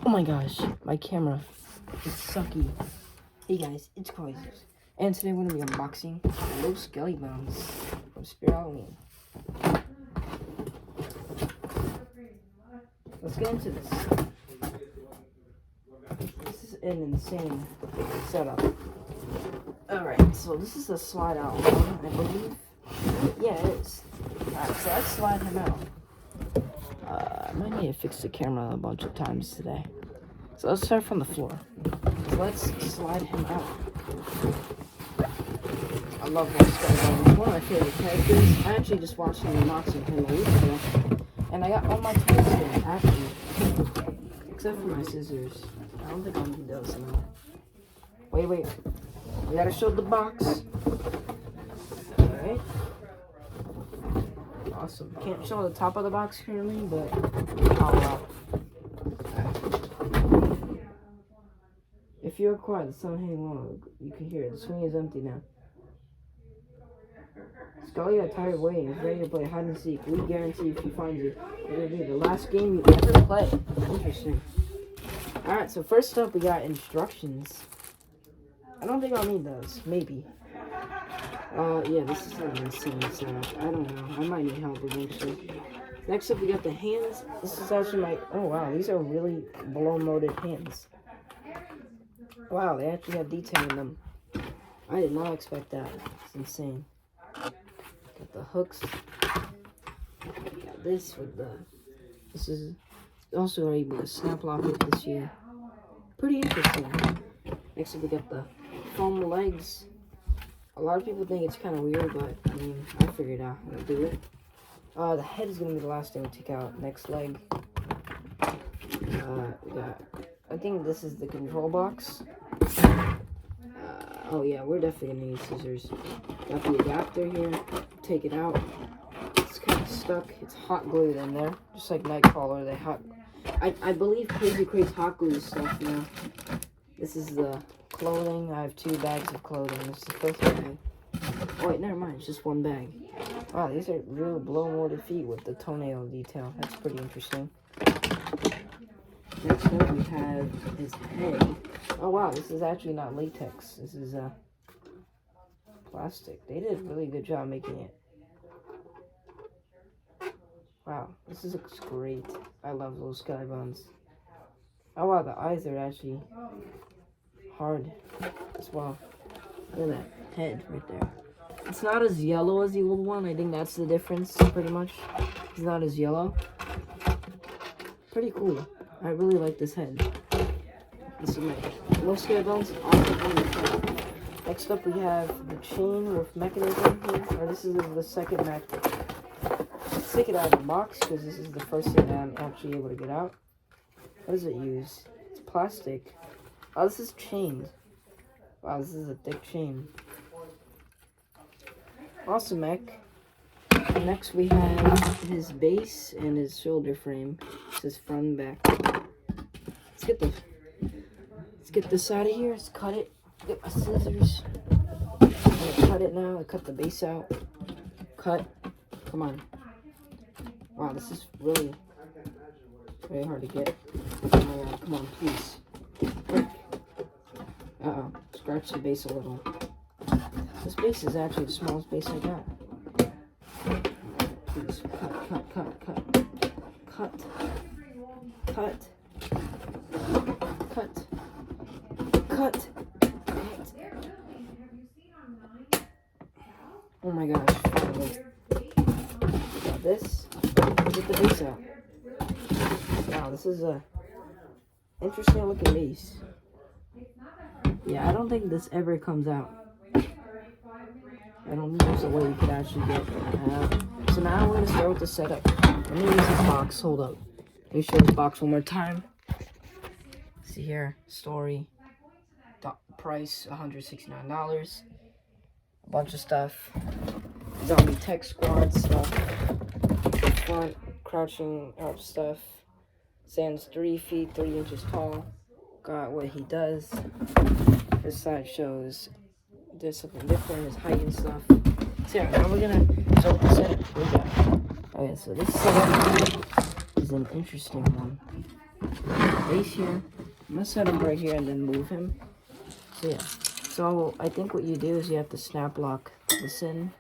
Oh my gosh, my camera. It's sucky. Hey guys, it's Coys. And today we're going to be unboxing those skelly bones from Spirit Halloween. Let's get into this. This is an insane setup. Alright, so this is a slide out one, I believe. Yeah, it is. Alright, so let's slide him out. I might need to fix the camera a bunch of times today. So let's start from the floor. So let's slide him out. I love this guy. He's one of my favorite characters. I actually just watched an unboxing of him a week ago. And I got all my toys here, actually. Except for my scissors. I don't think I'll need those now. Wait. We gotta show the box. Alright. Awesome. Can't show the top of the box currently, but I'll if you're quiet, the sound hanging low, you can hear it. The swing is empty now. Skelly got tired waiting. He's ready to play hide and seek. We guarantee if he finds you, it'll be the last game you ever play. Interesting. Alright, so first up we got instructions. I don't think I'll need those. Maybe. Yeah, this is an insane setup. I don't know. I might need help eventually. Next up, we got the hands. This is actually my... Oh, wow. These are really blow-molded hands. Wow, they actually have detail in them. I did not expect that. It's insane. Got the hooks. Got this with the... This is also able to snap lock it this year. Pretty interesting. Next up, we got the foam legs. A lot of people think it's kind of weird, but I mean, I figured out how to do it. The head is going to be the last thing we take out. Next leg. We got, I think this is the control box. Oh yeah, we're definitely going to need scissors. Got the adapter here. Take it out. It's kind of stuck. It's hot glued in there. Just like Nightcrawler, they hot... I believe Crazy Crate's hot glue stuff now. This is the clothing. I have 2 bags of clothing. This is the first bag. Oh wait, never mind. It's just 1 bag. Wow, these are real blow-molded feet with the toenail detail. That's pretty interesting. Next up, we have his head. Oh wow, this is actually not latex. This is plastic. They did a really good job making it. Wow, this looks great. I love those sky bones. Oh wow, the eyes are actually hard as well. Look at that head right there. It's not as yellow as the old one. I think that's the difference, pretty much. It's not as yellow. Pretty cool. I really like this head. This is my most sky bones. Next up, we have the chain with mechanism here. Or this is the second mech. Let's take it out of the box because this is the first thing that I'm actually able to get out. What does it use? It's plastic. Oh, this is chained. Wow, this is a thick chain. Awesome mech. Next we have his base and his shoulder frame. It says front and back. Let's get this out of here. Let's cut it. Get my scissors. I'm gonna cut it now. I cut the base out. Cut. Come on. Wow, this is really very hard to get. Oh my god, come on, please. Quick. Uh-oh. Scratch the base a little. This base is actually the smallest base I got. Please, cut. Oh my gosh, finally. Got this. Get the base out. Wow, this is a interesting looking base. Yeah, I don't think this ever comes out. I don't think there's a way you could actually get it out. So now we're going to start with the setup. Let me use this box. Hold up. Let me show this box one more time. See here. Story. Price, $169. A bunch of stuff. Zombie Tech Squad stuff. Front, crouching up stuff. Stands 3 feet, 3 inches tall. Got what he does. This side shows there's something different, his height and stuff. So yeah, now we're gonna show the setup. Okay, so this setup is an interesting one. base here. I'm gonna set him right here and then move him. So yeah. So I think what you do is you have to snap lock this in.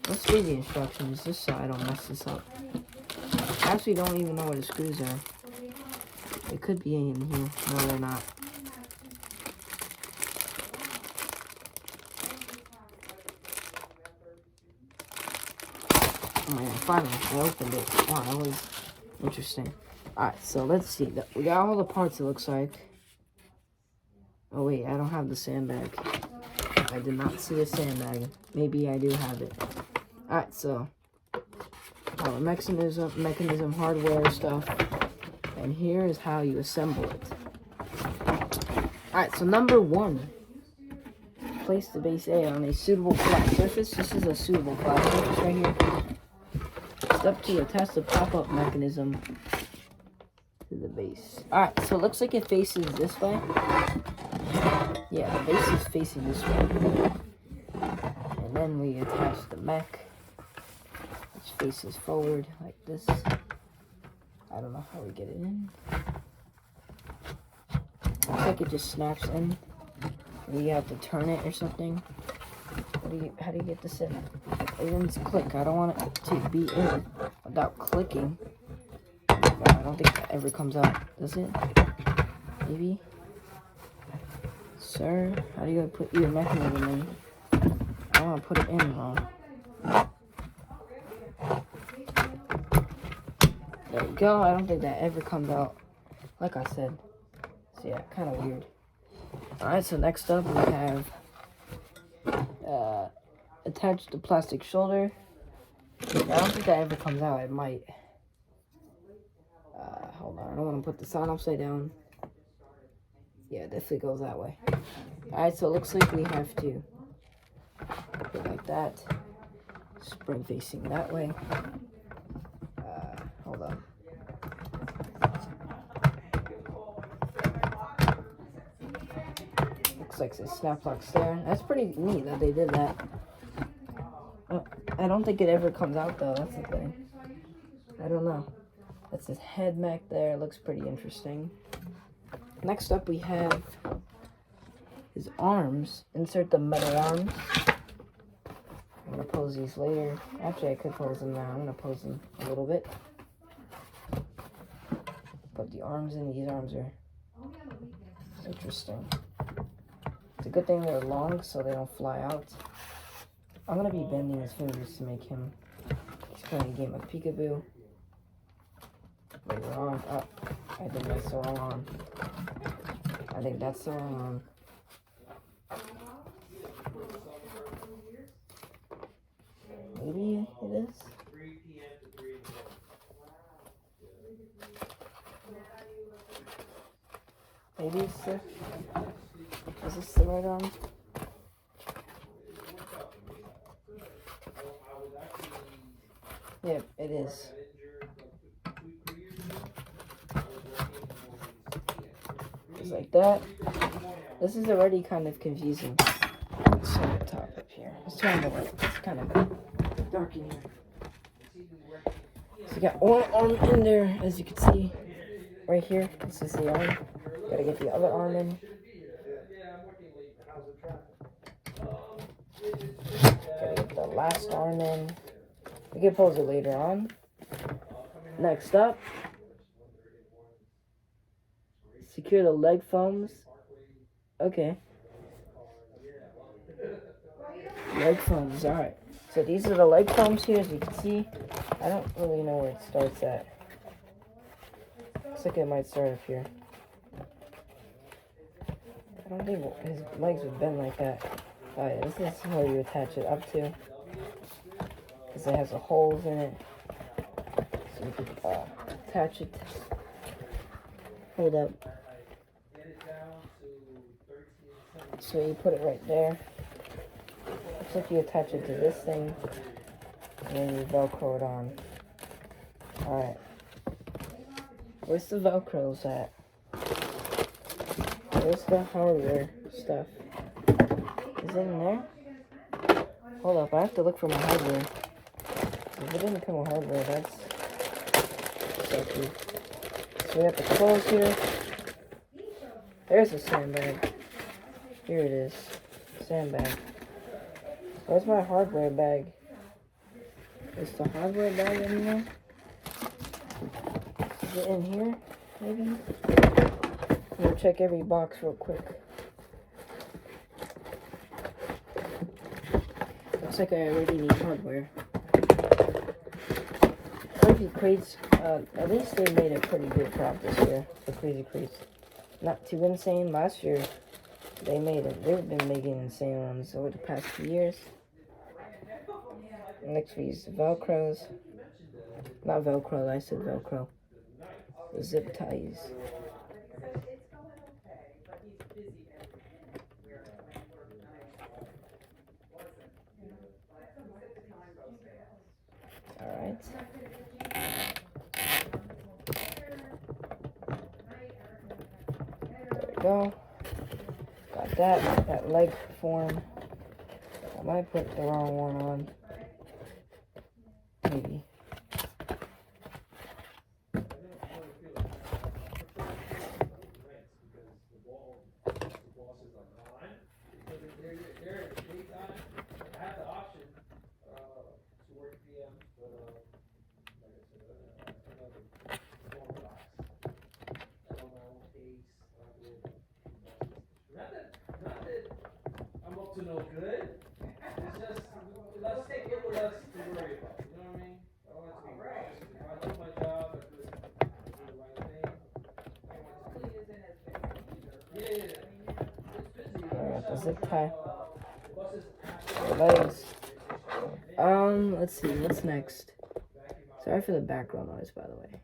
Let's read the instructions just so I don't mess this up. I actually don't even know where the screws are. They could be in here. No, they're not. Oh man, finally, I opened it. Wow, that was interesting. Alright, so let's see. We got all the parts, it looks like. Oh wait, I don't have the sandbag. I did not see a sandbag. Maybe I do have it. Alright, so our mechanism hardware stuff. And here is how you assemble it. Alright, so number 1. Place the base A on a suitable flat surface. This is a suitable flat surface right here. Step 2, attach the pop-up mechanism to the base. Alright, so it looks like it faces this way. Yeah, the base is facing this way. And then we attach the mech, which faces forward like this. I don't know how we get it in. Looks like it just snaps in. You have to turn it or something. How do you get this in? It doesn't click. I don't want it to be in without clicking. No, I don't think that ever comes out. Does it? Maybe? Sir, how do you put your mechanism in? I want to put it in wrong. There we go. I don't think that ever comes out. Like I said. So yeah, kind of weird. Alright, so next up we have attach the plastic shoulder. I don't think that ever comes out. It might. Hold on. I don't want to put this on upside down. Yeah, it definitely goes that way. Alright, so it looks like we have to put it like that. Spring facing that way. Hold on. Looks like the snap lock's there. That's pretty neat that they did that. I don't think it ever comes out though. That's the thing. I don't know. That's his head mech there. It looks pretty interesting. Next up we have his arms. Insert the metal arms. I'm going to pose these later. Actually, I could pose them now. I'm going to pose them a little bit. Put the arms in. These arms are interesting. It's a good thing they're long so they don't fly out. I'm going to be bending his fingers to make him. He's playing a game of peekaboo. Later on. Oh, I think that's the wrong arm. I think that's the wrong arm. Maybe it is. Maybe it's the. Is this the right arm? Yep, it is. Just like that. This is already kind of confusing. Let's turn the top up here. Let's turn the light. It's kind of dark in here. So you got one arm in there, as you can see. Right here. This is the arm. Gotta get the other arm in. Gotta get the last arm in. We can pose it later on. Next up, secure the leg foams. Okay. Leg foams, alright. So these are the leg foams here, as you can see. I don't really know where it starts at. Looks like it might start up here. I don't think his legs would bend like that. Oh yeah, this is where you attach it up to. Because it has the holes in it. So you can attach it. Hold up. So you put it right there. Looks like you attach it to this thing. And then you Velcro it on. Alright. Where's the Velcros at? Where's the hardware stuff? Is it in there? Hold up, I have to look for my hardware. If it didn't come with hardware, that's sucky. So we have the clothes here. There's a sandbag. Here it is. Sandbag. Where's my hardware bag? Is the hardware bag anywhere? Is it in here? Maybe? We'll check every box real quick. Looks like I already need hardware. Crazy Crates, at least they made a pretty good crop this year. The Crazy Crates. Not too insane. Last year, they've been making insane ones over the past few years. Next we use the Velcros. Not Velcro, I said Velcro. The zip ties. Alright. There we go. Got that leg form. I might put the wrong one on. Maybe. To no good. It's just let's take it with us to worry about. You know what I mean? I want to be right. If I do my job, I do the right thing. Yeah. Alright, the zip tie. The legs. Let's see, what's next? Sorry for the background noise, by the way.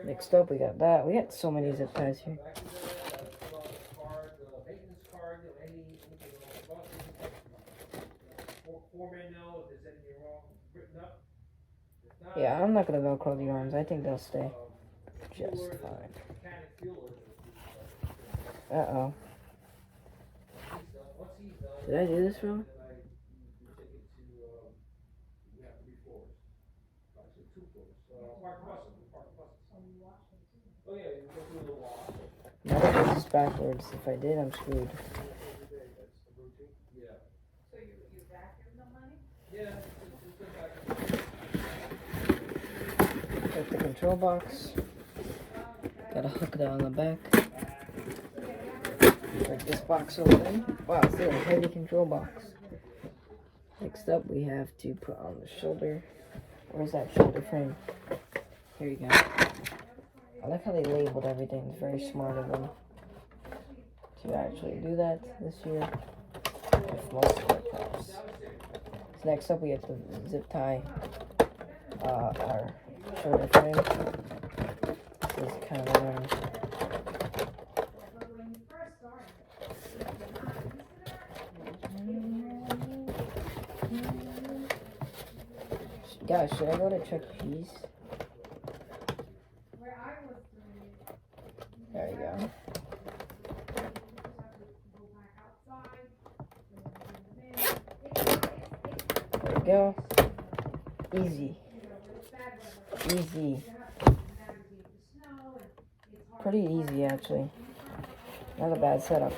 Next up, we got that. We got so many zip ties here. Yeah, I'm not gonna Velcro the arms. I think they'll stay just fine. Uh-oh. Did I do this wrong? No, this is backwards. If I did, I'm screwed. Got the control box. Gotta hook that on the back. Break this box open. Wow, it's a heavy control box. Next up, we have to put on the shoulder. Where's that shoulder frame? Here you go. I like how they labeled everything. It's very smart of them to actually do that this year with most of their props. So next up, we have to zip tie our shoulder frame. This is kind of annoying. Guys, should I go to Chuck E. Cheese? There you go. There we go. Easy. Easy. Pretty easy, actually. Not a bad setup.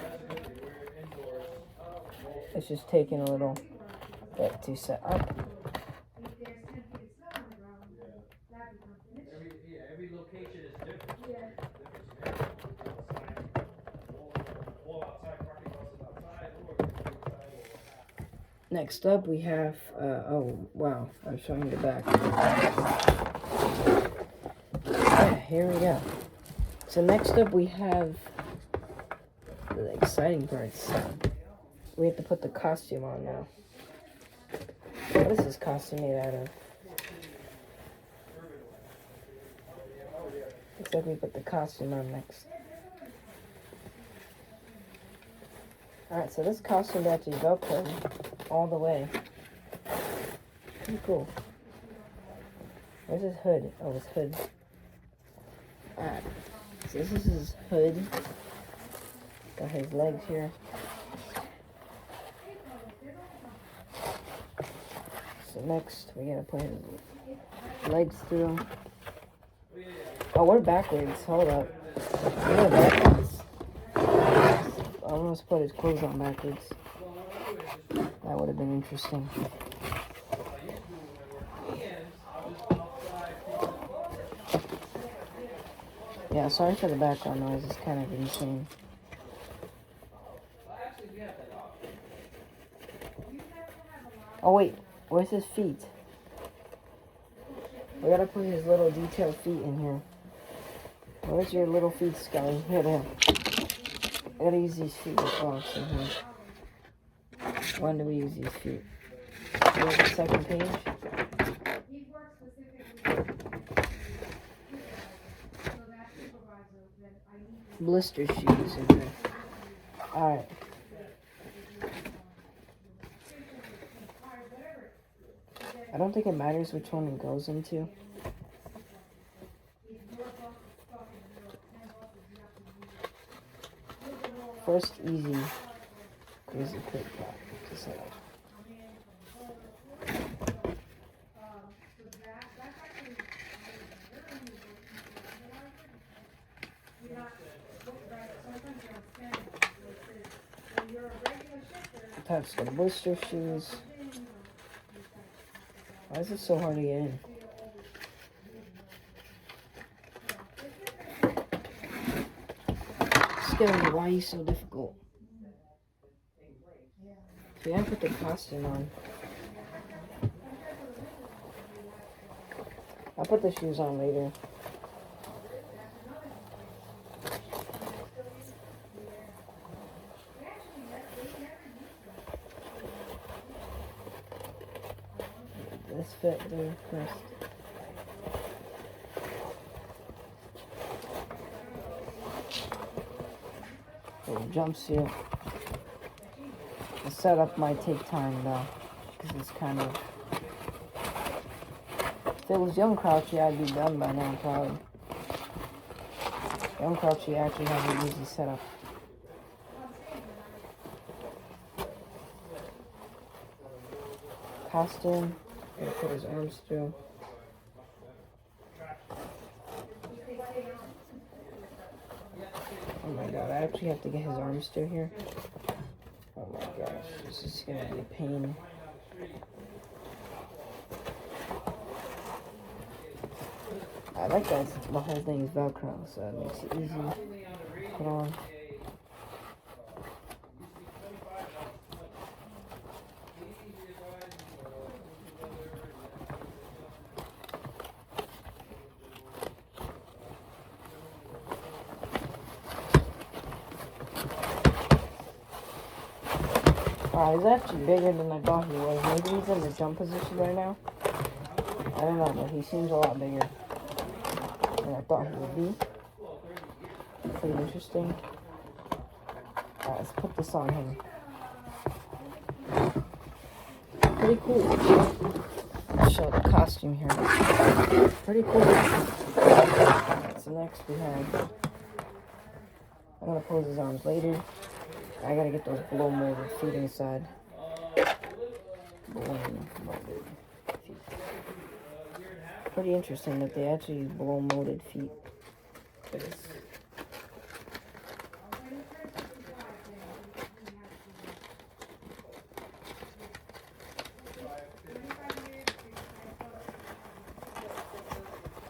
It's just taking a little bit to set up. Every location is different. Next up, we have, oh, wow, I'm showing the back. Yeah, here we go. So next up, we have the exciting parts. We have to put the costume on now. What is this costume made out of? Looks like we put the costume on next. Alright, so this costume actually Velcro all the way. Pretty cool. Where's his hood? Oh, his hood. Alright, so this is his hood. Got his legs here. So next, we gotta put his legs through. Oh, we're backwards. Hold up. We're backwards. I almost put his clothes on backwards. That would have been interesting. Yeah, sorry for the background noise. It's kind of insane. Oh, wait. Where's his feet? We gotta put his little detailed feet in here. Where's your little feet, Skelly? Here, there. I gotta use these feet as well somehow. When do we use these feet? Do you have the second page? Blister shoes. Okay. Alright. I don't think it matters which one it goes into. First, easy, crazy quick pop to set up. Attach the blister shoes. Why is it so hard to get in? Skelly, why are you so difficult? So you gotta put the costume on. I'll put the shoes on later. This fit there first. Little jumpsuit. The setup might take time though, because it's kind of. If it was Young Crouchy, I'd be done by now probably. Young Crouchy actually has an easy setup. Costume. Gonna put his arms through. Oh my god, I actually have to get his arms through here. Oh my gosh, this is gonna be a pain. I like that the whole thing is Velcro, so it makes it easy to put on. He's actually bigger than I thought he was. Maybe he's in the jump position right now. I don't know, but he seems a lot bigger than I thought he would be. Pretty interesting. Alright, let's put this on him. Pretty cool. I'll show the costume here. Pretty cool. Alright, so next we have... I'm gonna pose his arms later. I gotta get those blow molded feet inside. Blow molded feet. Pretty interesting that they actually use blow molded feet.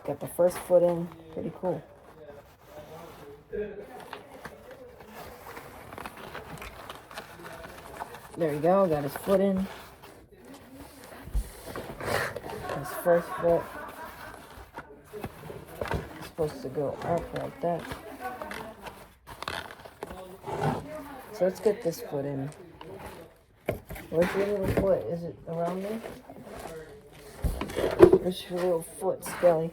Got the first foot in. Pretty cool. There we go, got his foot in. His first foot. It's supposed to go up like that. So let's get this foot in. Where's your little foot? Is it around there? Where's your little foot, Skelly?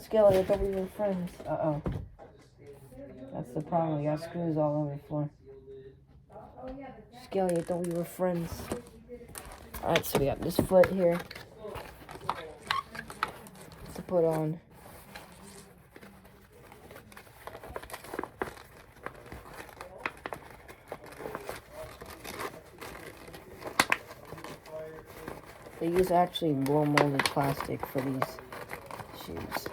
Skelly, I thought we were friends. Uh-oh. That's the problem, we got screws all over the floor. Skelly, I thought we were friends. Alright, so we got this foot here to put on. They use actually blow molded plastic for these shoes.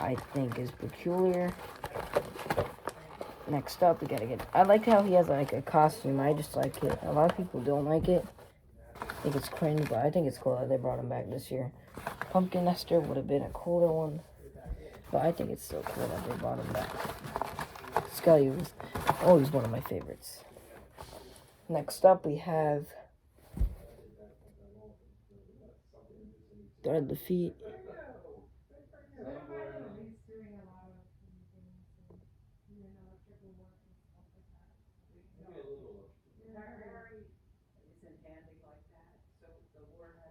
I think is peculiar. Next up, we gotta get. I like how he has like a costume. I just like it. A lot of people don't like it. I think it's cringe, but I think it's cool that they brought him back this year. Pumpkin Nester would have been a cooler one, but I think it's still cool that they brought him back. Skelly was always one of my favorites. Next up, we have Guard the Feet.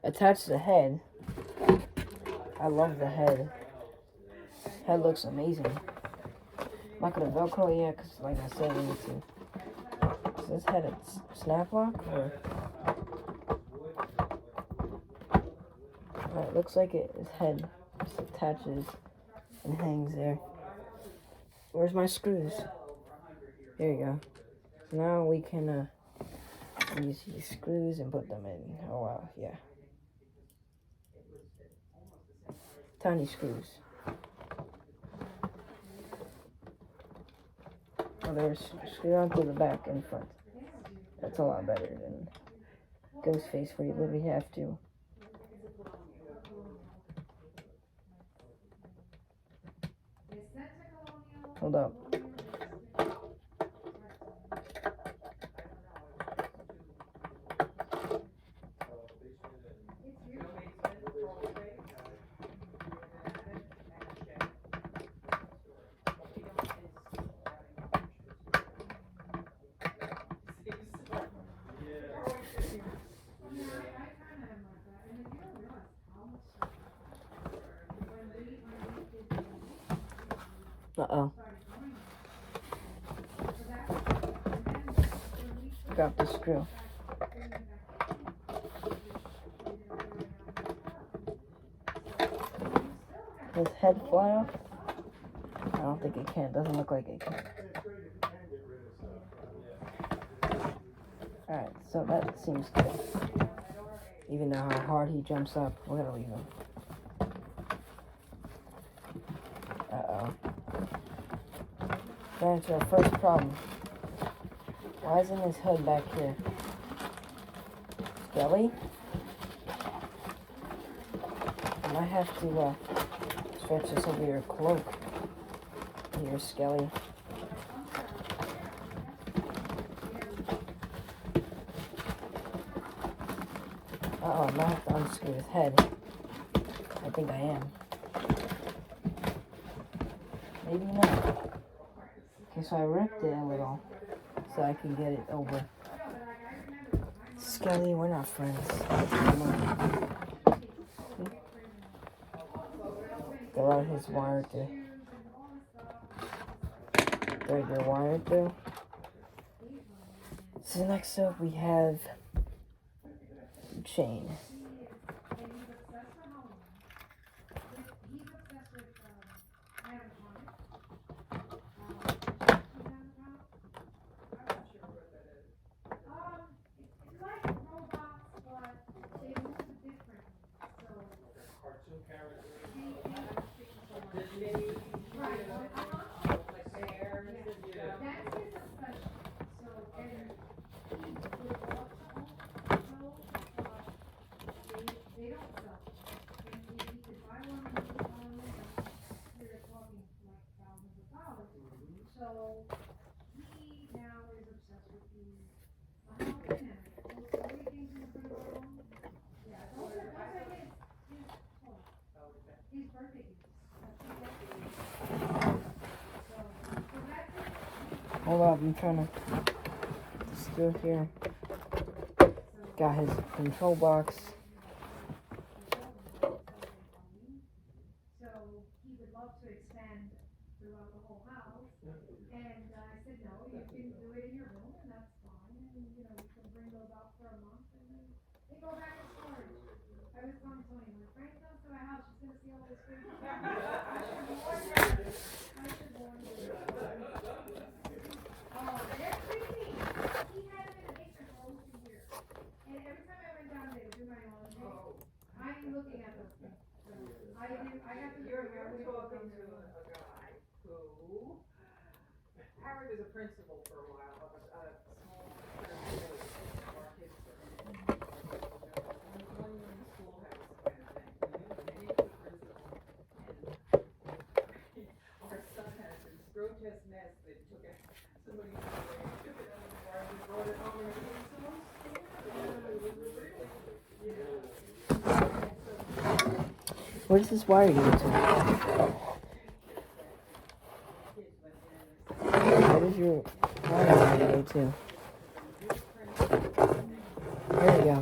Attach the head. I love the head. Head looks amazing. I'm not gonna Velcro it yet, because like I said, we need to. Is this head a snap lock? Or? It looks like his head just attaches and hangs there. Where's my screws? There you go. So now we can use these screws and put them in. Oh wow, yeah. Tiny screws. Oh, there's screw on through the back and front. That's a lot better than Ghostface where you literally have to. Hold up. Uh-oh. Got the screw. Does head fly off? I don't think it can. Doesn't look like it can. Alright, so that seems good. Even though how hard he jumps up, we're gonna leave him. Uh-oh. Going to our first problem. Why isn't his hood back here? Skelly? I might have to stretch this over your cloak. Here, Skelly. Uh-oh, I might have to unscrew his head. I think I am. Maybe not. Okay, so I ripped it a little so I can get it over. Skelly, we're not friends. Throw out his wire to thread your wire through. So next up we have chain. Hold up, I'm trying to still here. Got his control box. to a guy who Harry was a principal for a while of a small village where our kids were in. One in the schoolhouse kind of thing. And he was the principal. And our son had this grotesque mess that took it. Somebody took it out of the bar and brought it home and it was so scared. It was really, Where's this wire going to? Where does your wire go to? There we go.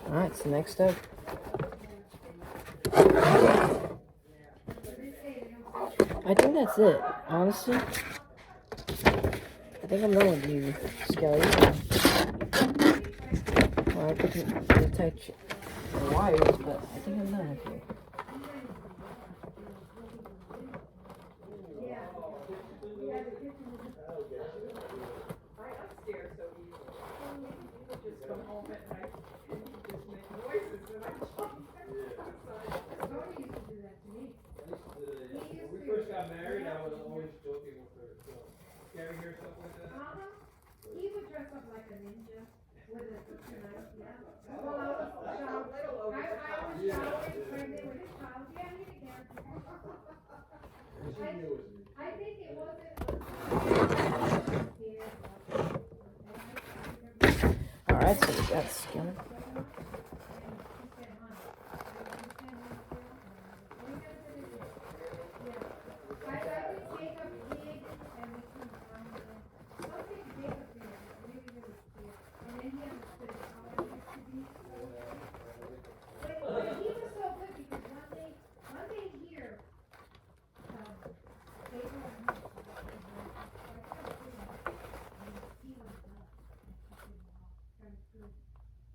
Alright, so next up. I think that's it, honestly. I think I'm done with you, Skelly. Well, I couldn't detach the wires, but I think I'm done with you. I scare so easily. Just come home at night and just make noises and I jump. When we first got married, I was always joking with her. So, Gary, hear something like that? He would dress up like a ninja with a knife, yeah. Well, I was showering, pregnant with his child, yeah, he didn't care. I think it wasn't. Alright, so we got Skelly.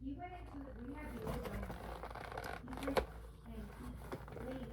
He went into the, we had the old one. He went and he laid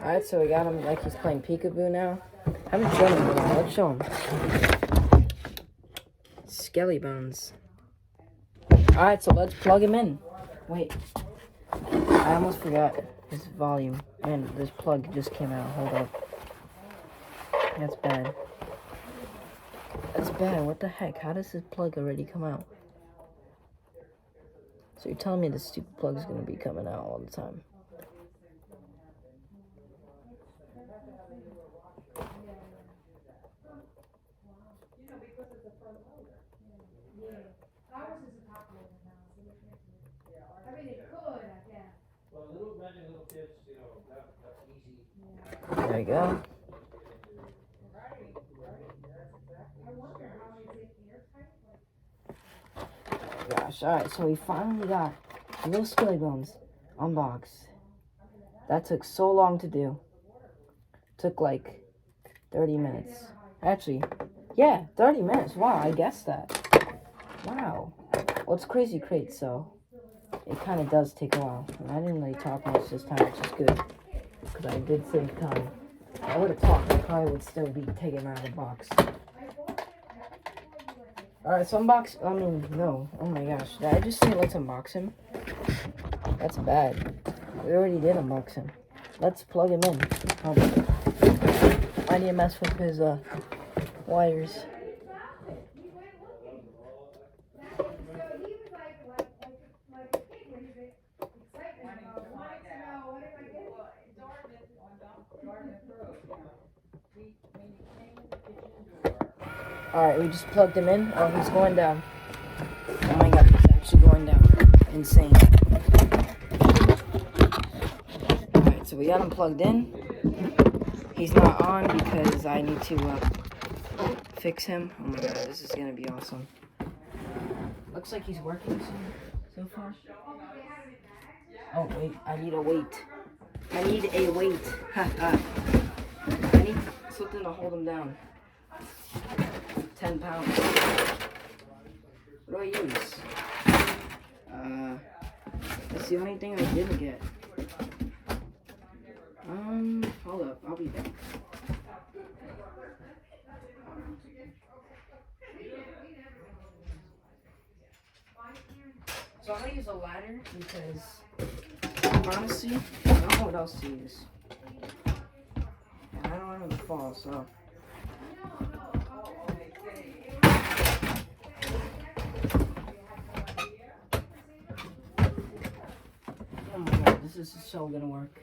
Alright, so we got him like he's playing peekaboo now. I haven't shown him yet. Let's show him. Skelly bones. Alright, so let's plug him in. Wait. I almost forgot his volume. And this plug just came out. Hold up. That's bad. That's bad. What the heck? How does this plug already come out? So you're telling me this stupid plug is going to be coming out all the time. Well, imagine little kids, you know, that's easy. There you go. Gosh, alright, so we finally got little skelly bones unboxed. That took so long to do. Took like 30 minutes. Actually, yeah, 30 minutes. Wow, I guessed that. Wow. Well, it's crazy crate, so it kind of does take a while. And I didn't really talk much this time, which is good. Because I did save time. If I would have talked, I probably would still be taking out of the box. Alright, so no. Oh my gosh. Did I just say let's unbox him? That's bad. We already did unbox him. Let's plug him in. I need to mess with his wires. Alright, we just plugged him in. Oh, he's going down. Oh my god, he's actually going down. Insane. Alright, so we got him plugged in. He's not on because I need to fix him. Oh my god, this is gonna be awesome. Looks like he's working so far. Oh wait, I need a weight. I need a weight. I need something to hold him down. 10 pounds. What do I use? That's the only thing I didn't get. Hold up, I'll be back. So I'm gonna use a ladder because honestly, I don't know what else to use. And I don't want him to fall, so. Oh my god, this is so gonna work.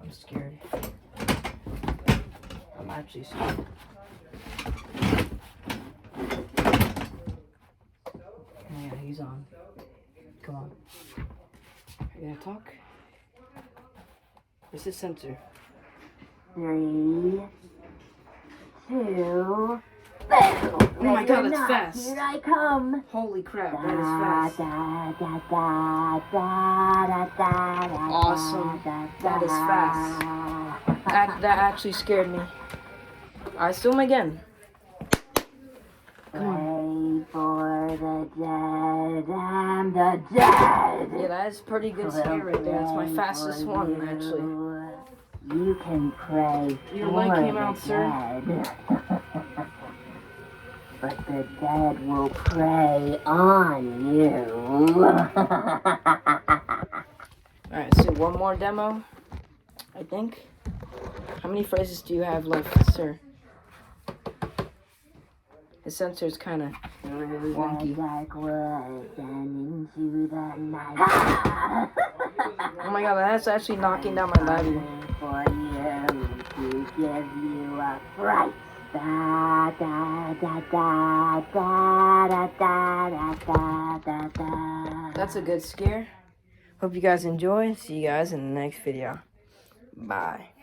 I'm scared. I'm actually scared. Oh yeah, he's on. Come on. Are you gonna talk? Where's the sensor? 3, 2, Oh my god, that's fast. Here I come. Holy crap, that is fast. Awesome. That is fast. That actually scared me. Alright, zoom again. Pray for the dead and the dead. Yeah, that is pretty good scare right there. That's my fastest one, actually. You can pray Your for light came the out, sir. dead. But the dead will prey on you. Alright, so one more demo, I think. How many phrases do you have left, sir? The sensor's kind of wonky. Dark woods and into the night. Oh my god, that's actually knocking down my battery. For you to give you a fright. Da da da da da da da da da da. That's a good scare. Hope you guys enjoy. See you guys in the next video. Bye.